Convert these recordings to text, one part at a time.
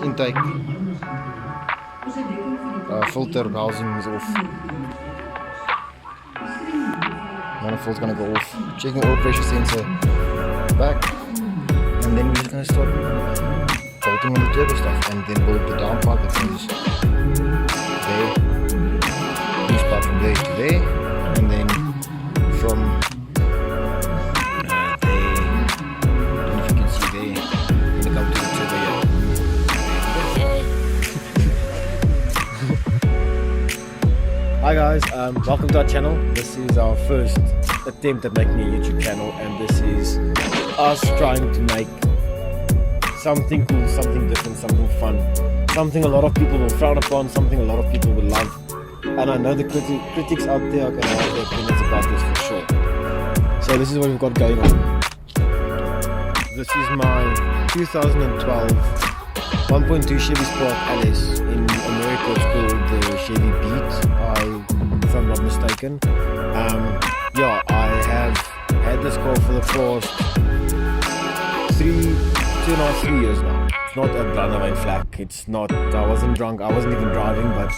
intake filter housing is off. Manifold's gonna go off. Checking oil pressure sensor back, and then we're just gonna start bolting on the turbo stuff, and then build the down pipe that goes there, boost pipe from there to there, and then from there, I don't know if you can see there, gonna come to the turbo here. Hi guys, welcome to our channel. This is our first attempt at making a YouTube channel, and this is us trying to make something cool, something different, something fun, something a lot of people will frown upon, something a lot of people will love. And I know the critics out there are going to have their opinions about this for sure. So this is what we've got going on. This is my 2012 1.2 Chevy Spark LS. In America it's called the Chevy Beat, if I'm not mistaken. Yeah, I have had this car for the past 2.5-3 years now. It's not a runaway flack, it's not, I wasn't drunk, I wasn't even driving, but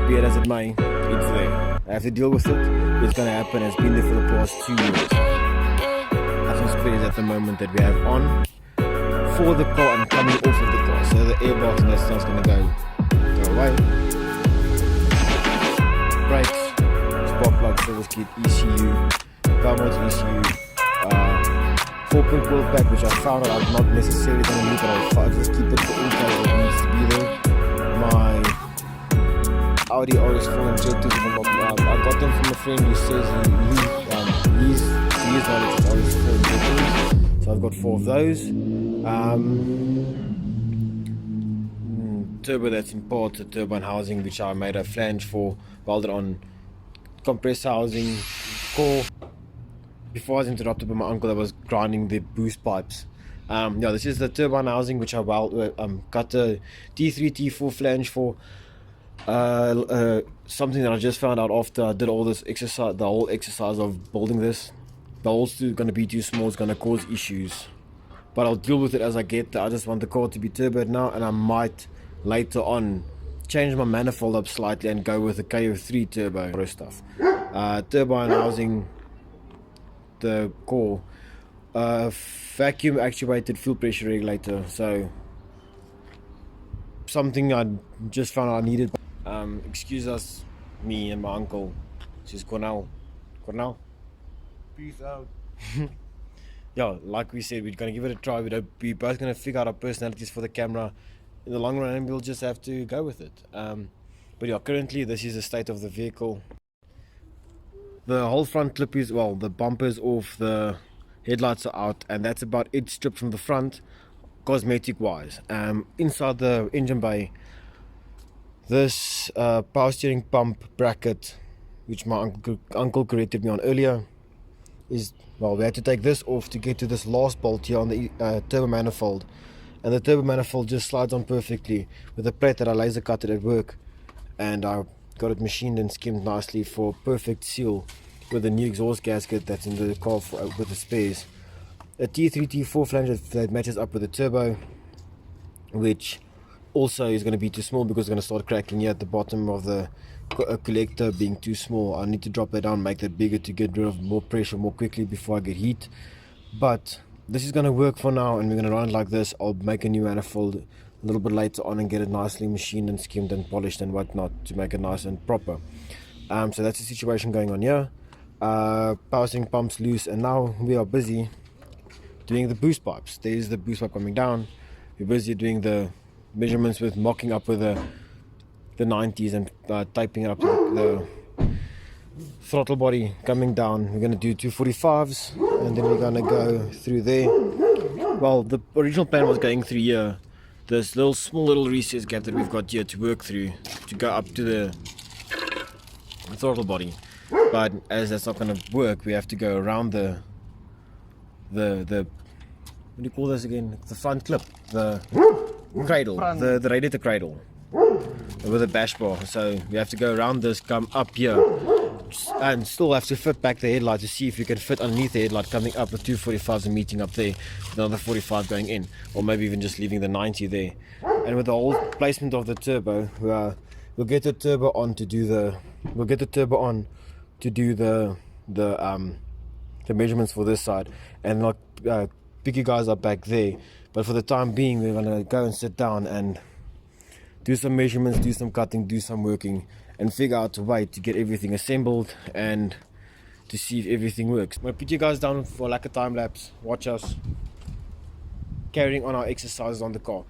be it as it may, it's there. I have to deal with it, it's gonna happen, it's been there for the past 2 years. I have some spares at the moment that we have on for the car and coming off of the car, so the airbox and that stuff's gonna go away. Brakes, spark plug, service kit, ECU, power motor ECU, 4-point wheel pack, which I found out I'm not necessarily going to need, but I'll just keep it for intake that needs to be there. My Audi RS4 injectors, I got them from a friend who says his knowledge is RS4 injectors, so I've got 4 of those. Turbo that's in part, the turbine housing which I made a flange for, welded on, compressor housing, core. Before I was interrupted by my uncle that was grinding the boost pipes. Yeah, this is the turbine housing which I cut a T3 T4 flange for. Something that I just found out after I did all this exercise, the whole exercise of building this. The hole's going to be too small, it's going to cause issues, but I'll deal with it as I get there. I just want the car to be turboed now, and I might later on change my manifold up slightly and go with a KO3 turbo stuff. Turbine housing, the core, vacuum actuated fuel pressure regulator, so something I just found out I needed. Excuse us, me and my uncle. This is Cornell, peace out. Yeah, like we said, we're gonna give it a try. We're both gonna figure out our personalities for the camera in the long run, and we'll just have to go with it. But yeah, currently this is the state of the vehicle. The whole front clip is, well, the bumper's off, the headlights are out, and that's about it stripped from the front, cosmetic wise. Inside the engine bay, this power steering pump bracket, which my uncle corrected me on earlier, is, well, we had to take this off to get to this last bolt here on the turbo manifold, and the turbo manifold just slides on perfectly with a plate that I laser cut it at work, and I got it machined and skimmed nicely for perfect seal with a new exhaust gasket that's in the car with the spares. A T3 T4 flange that matches up with the turbo, which also is going to be too small because it's going to start cracking here at the bottom of the collector being too small. I need to drop that down, make that bigger to get rid of more pressure more quickly before I get heat. But this is going to work for now, and we're going to run it like this. I'll make a new manifold a little bit later on and get it nicely machined and skimmed and polished and whatnot to make it nice and proper. So that's the situation going on here. Power steering pumps loose, and now we are busy doing the boost pipes. There's the boost pipe coming down. We're busy doing the measurements with mocking up with the 90s and typing it up to the throttle body coming down. We're going to do 245s, and then we're going to go through there. Well, the original plan was going through here, this small little recess gap that we've got here to work through to go up to the throttle body. But as that's not going to work, we have to go around the what do you call this again? The front clip, the cradle, the radiator cradle with a bash bar. So we have to go around this, come up here, and still have to fit back the headlight to see if you can fit underneath the headlight coming up with 245s and meeting up there with another 45 going in, or maybe even just leaving the 90 there. And with the whole placement of the turbo, we'll get the turbo on to do the the measurements for this side, and like pick you guys up back there. But for the time being, we're gonna go and sit down and do some measurements, do some cutting, do some working, and figure out a way to get everything assembled and to see if everything works. I'm gonna put you guys down for like a time lapse. Watch us carrying on our exercises on the car.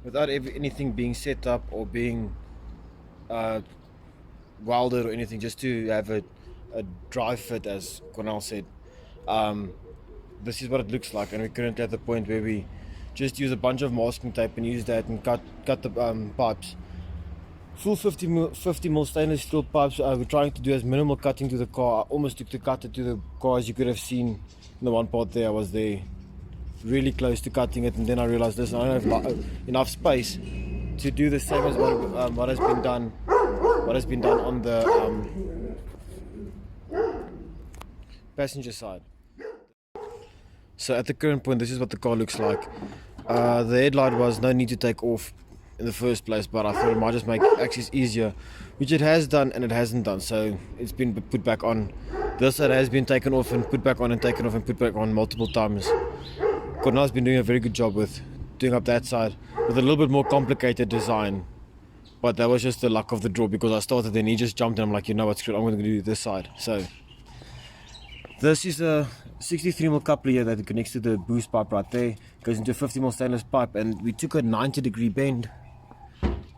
Without anything being set up or being welded or anything, just to have a dry fit, as Cornell said. This is what it looks like, and we're currently at the point where we just use a bunch of masking tape and use that and cut the pipes. Full 50 mil stainless steel pipes. We're trying to do as minimal cutting to the car. I almost took the cutter to the car, as you could have seen in the one part there. I was there really close to cutting it, and then I realized this, I don't have enough space to do the same as what has been done on the passenger side. So at the current point, this is what the car looks like. The headlight was no need to take off in the first place, but I thought it might just make access easier, which it has done and it hasn't done. So it's been put back on. This side has been taken off and put back on and taken off and put back on multiple times. Cornel's been doing a very good job with doing up that side with a little bit more complicated design, but that was just the luck of the draw, because I started and he just jumped and I'm like, you know what, screw it, I'm going to do this side. So this is a 63 mil coupler here that connects to the boost pipe right there, goes into a 50 mil stainless pipe, and we took a 90-degree bend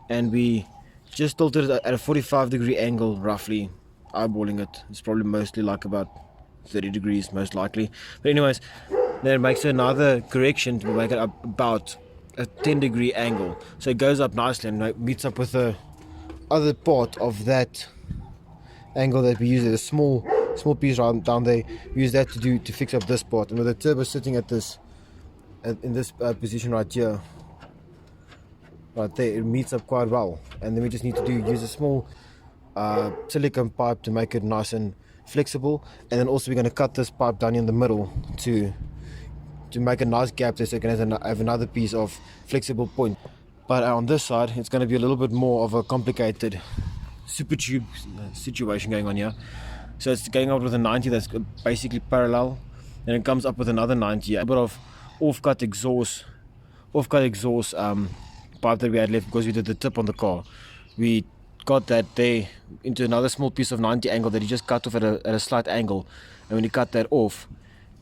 and we just tilted it at a 45-degree angle, roughly eyeballing it. It's probably mostly like about 30 degrees most likely, but anyways, then it makes another correction to make it up about a 10-degree angle, so it goes up nicely and meets up with the other part of that angle that we use. A small piece right down there, we use that to fix up this part, and with the turbo sitting at this in this position right here, right there, it meets up quite well. And then we just need to use a small silicone pipe to make it nice and flexible, and then also we're going to cut this pipe down in the middle to make a nice gap there, so it can have another piece of flexible point. But on this side, it's going to be a little bit more of a complicated super tube situation going on here. So it's going out with a 90 that's basically parallel, and it comes up with another 90, a bit of off-cut exhaust pipe that we had left because we did the tip on the car. We got that there into another small piece of 90 angle that he just cut off at a slight angle, and when you cut that off,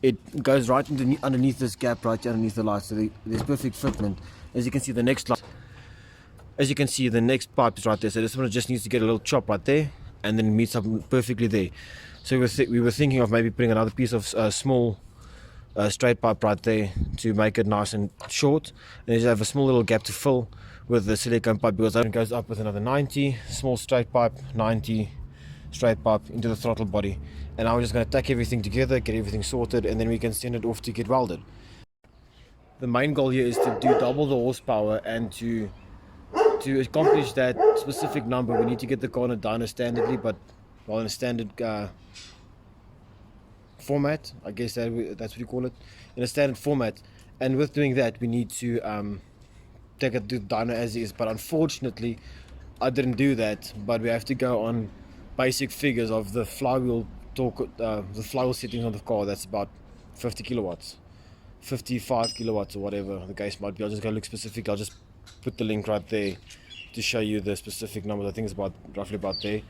it goes right underneath this gap right here underneath the light, so there's perfect fitment. As you can see, the next pipe is right there, so this one just needs to get a little chop right there, and then it meets up perfectly there. So we were thinking of maybe putting another piece of small straight pipe right there to make it nice and short, and just have a small little gap to fill with the silicone pipe, because that goes up with another 90 small straight pipe, 90 straight pipe into the throttle body. And now we're just going to tack everything together, get everything sorted, and then we can send it off to get welded. The main goal here is to do double the horsepower, and to accomplish that specific number, we need to get the car on a dyno standardly, but in a standard format, I guess that's what you call it, in a standard format. And with doing that, we need to take it to the dyno as is. But unfortunately, I didn't do that. But we have to go on basic figures of the flywheel torque, the flywheel settings on the car. That's about 50 kilowatts, 55 kilowatts, or whatever the case might be. I'll just go look specific. I'll just put the link right there to show you the specific numbers. I think it's about roughly about there.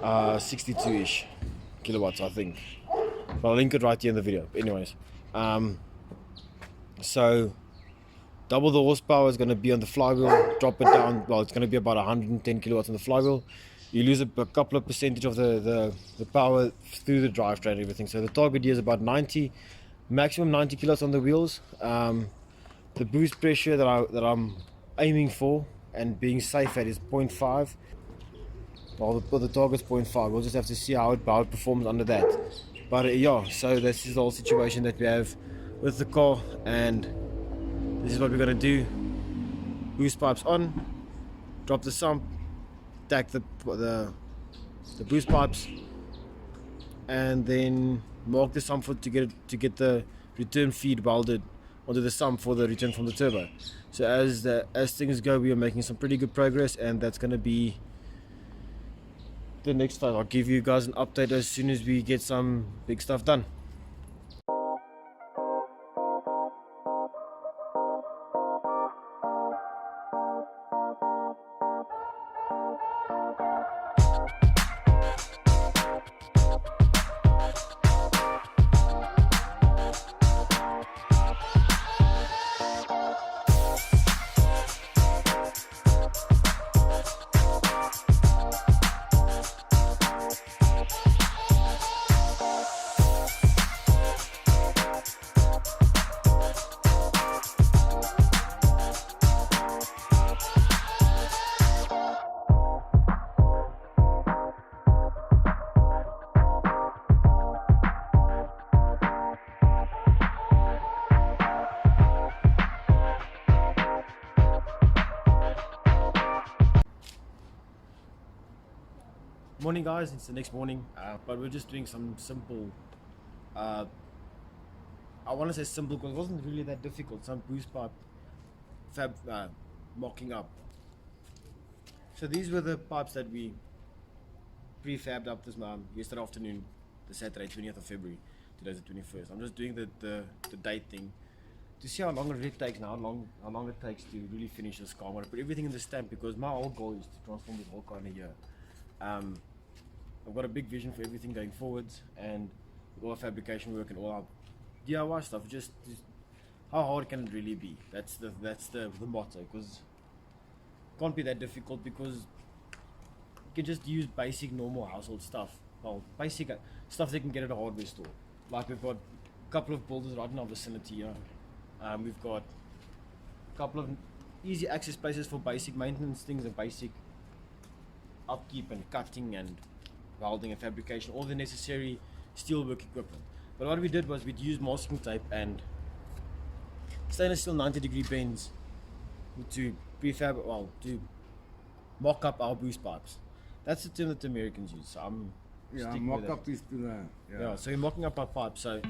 62-ish kilowatts, I think. But I'll link it right here in the video. Anyways, so double the horsepower is going to be on the flywheel. Drop it down. Well, it's going to be about 110 kilowatts on the flywheel. You lose a couple of percentage of the power through the drivetrain and everything. So the target here is about 90, maximum 90 kilowatts on the wheels. The boost pressure that I'm aiming for and being safe at is 0.5. Well, the target's 0.5. We'll just have to see how it performs under that. But yeah, so this is the whole situation that we have with the car, and this is what we're going to do. Boost pipes on, drop the sump, tack the boost pipes, and then mark the sump foot to get the return feed welded onto the sump for the return from the turbo. So as things go, we are making some pretty good progress, and that's going to be the next phase. I'll give you guys an update as soon as we get some big stuff done. Morning guys, it's the next morning, but we're just doing some simple, I want to say simple because it wasn't really that difficult, some boost pipe mocking up. So these were the pipes that we prefabbed up this yesterday afternoon, the Saturday 20th of February, today's the 21st. I'm just doing the date thing to see how long it really takes now, how long it takes to really finish this car. I'm going to put everything in the stamp because my whole goal is to transform this whole car in a year. I've got a big vision for everything going forwards, and with all the fabrication work and all our DIY stuff, just how hard can it really be? That's the motto, because it can't be that difficult, because you can just use basic normal household stuff, well, basic stuff they can get at a hardware store. Like we've got a couple of builders right in our vicinity here. We've got a couple of easy access places for basic maintenance things and basic upkeep and cutting and welding and fabrication, all the necessary steelwork equipment. But what we did was we'd use masking tape and stainless steel 90-degree bends to to mock up our boost pipes. That's the term that the Americans use. So I'm mock up is to the yeah. So we're mocking up our pipes. So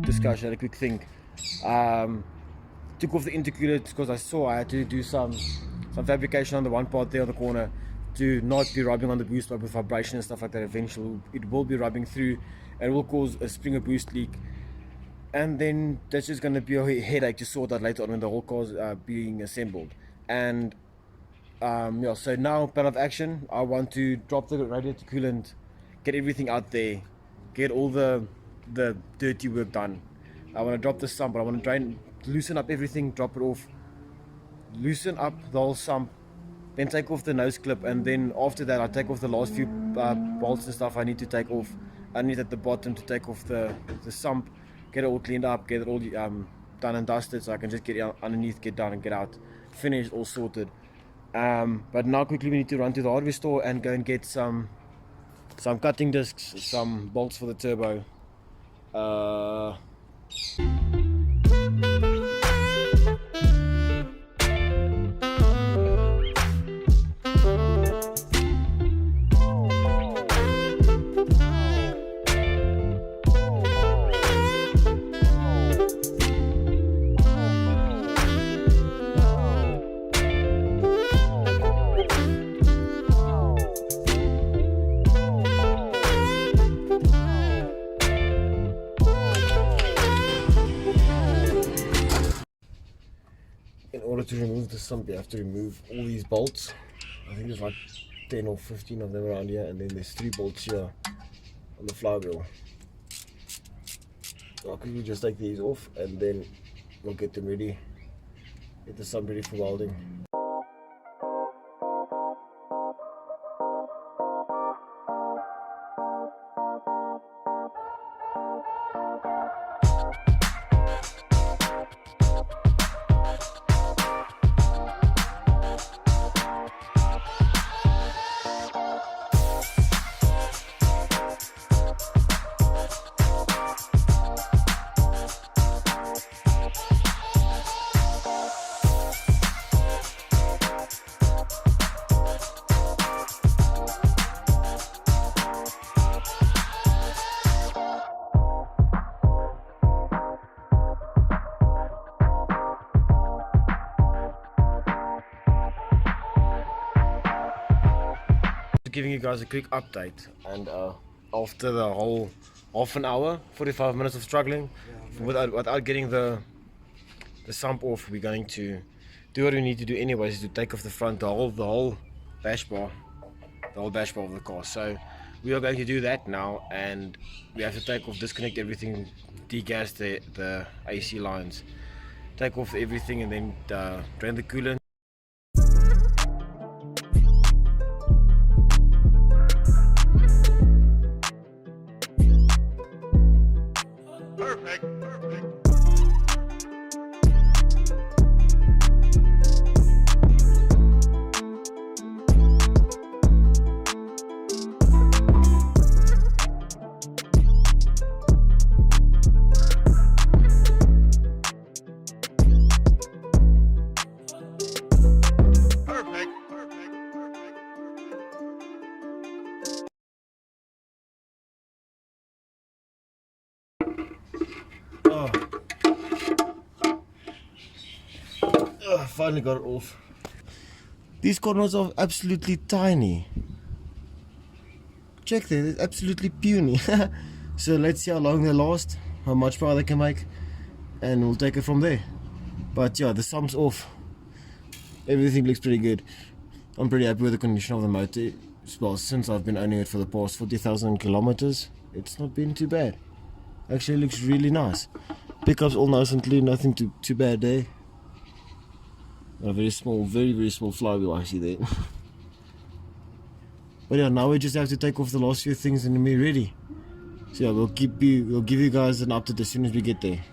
discussion, a quick thing. Took off the intercooler because I saw I had to do some fabrication on the one part there on the corner to not be rubbing on the boost pipe with vibration and stuff like that. Eventually it will be rubbing through and will cause a springer boost leak, and then that's just going to be a headache to sort out later on when the whole car's being assembled. And yeah, so now plan of action, I want to drop the radiator coolant, get everything out there, get all the dirty work done. I want to drop the sump, but I want to loosen up everything, drop it off, loosen up the whole sump, then take off the nose clip, and then after that I take off the last few bolts and stuff I need to take off. I need at the bottom to take off the sump, get it all cleaned up, get it all done and dusted, so I can just get underneath, get down and get out finished, all sorted. But now quickly we need to run to the hardware store and go and get some cutting discs, some bolts for the turbo. In order to remove the sump, you have to remove all these bolts. I think there's like 10 or 15 of them around here, and then there's 3 bolts here on the flywheel. So I'll quickly just take these off and then we'll get them ready, get the sump ready for welding. Giving you guys a quick update, and after the whole half an hour, 45 minutes of struggling without getting the sump off, we're going to do what we need to do anyways, is to take off the front, the whole dash bar of the car. So we are going to do that now, and we have to take off, disconnect everything, degas the AC lines, take off everything, and then drain the coolant. Finally got it off. These corners are absolutely tiny. Check there, it's absolutely puny. So let's see how long they last, how much power they can make, and we'll take it from there. But yeah, the sump's off. Everything looks pretty good. I'm pretty happy with the condition of the motor. Well, since I've been owning it for the past 40,000 kilometers, it's not been too bad. Actually, it looks really nice. Pickups all nice and clean, nothing too bad there. A very small, very small flywheel I see there. But yeah, now we just have to take off the last few things and then be ready. So yeah, we'll give you guys an update as soon as we get there.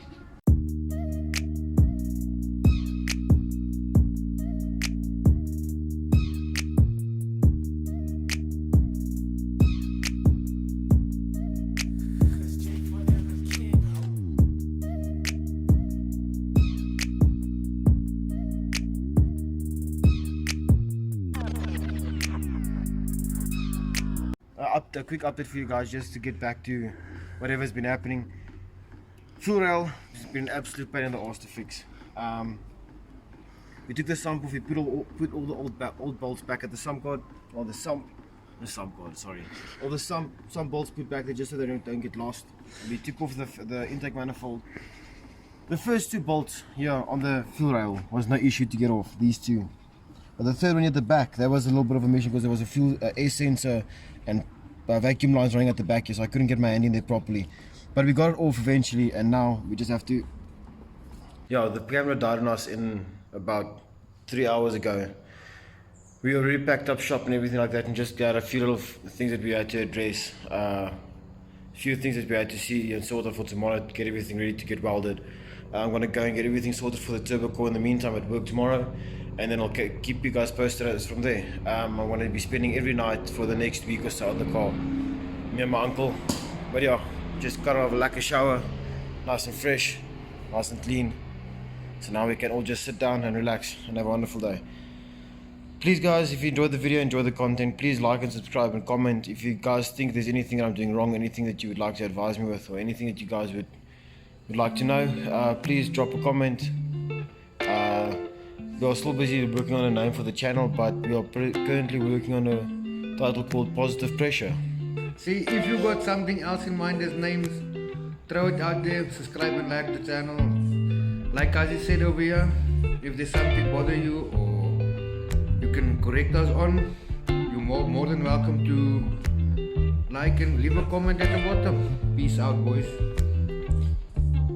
A quick update for you guys, just to get back to whatever's been happening. Fuel rail has been an absolute pain in the ass to fix. We took the sump off, we put all the old bolts back at the sump guard, or the sump guard, sorry. All the sump bolts put back there just so they don't get lost. We took off the intake manifold. The first 2 bolts here on the fuel rail was no issue to get off, these 2. But the third one at the back, that was a little bit of a mission because there was a fuel air sensor and vacuum lines running at the back here, so I couldn't get my hand in there properly. But we got it off eventually, and now we just have to... Yeah, the camera died on us in about 3 hours ago. We already packed up shop and everything like that, and just got a few little things that we had to address. A few things that we had to see and sort out for tomorrow to get everything ready to get welded. I'm going to go and get everything sorted for the turbo core in the meantime at work tomorrow, and then I'll keep you guys posted as from there. I'm going to be spending every night for the next week or so at the car, me and my uncle. But yeah, just got off a lacquer shower, nice and fresh, nice and clean. So now we can all just sit down and relax and have a wonderful day. Please guys, if you enjoyed the video, enjoy the content, please like and subscribe and comment. If you guys think there's anything that I'm doing wrong, anything that you would like to advise me with, or anything that you guys would like to know, please drop a comment. We are still busy working on a name for the channel, but we are currently working on a title called Positive Pressure. See, if you got something else in mind as names, throw it out there, subscribe and like the channel. Like Kazi said over here, if there's something bother you or you can correct us on, you're more than welcome to like and leave a comment at the bottom. Peace out, boys.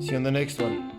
See you on the next one.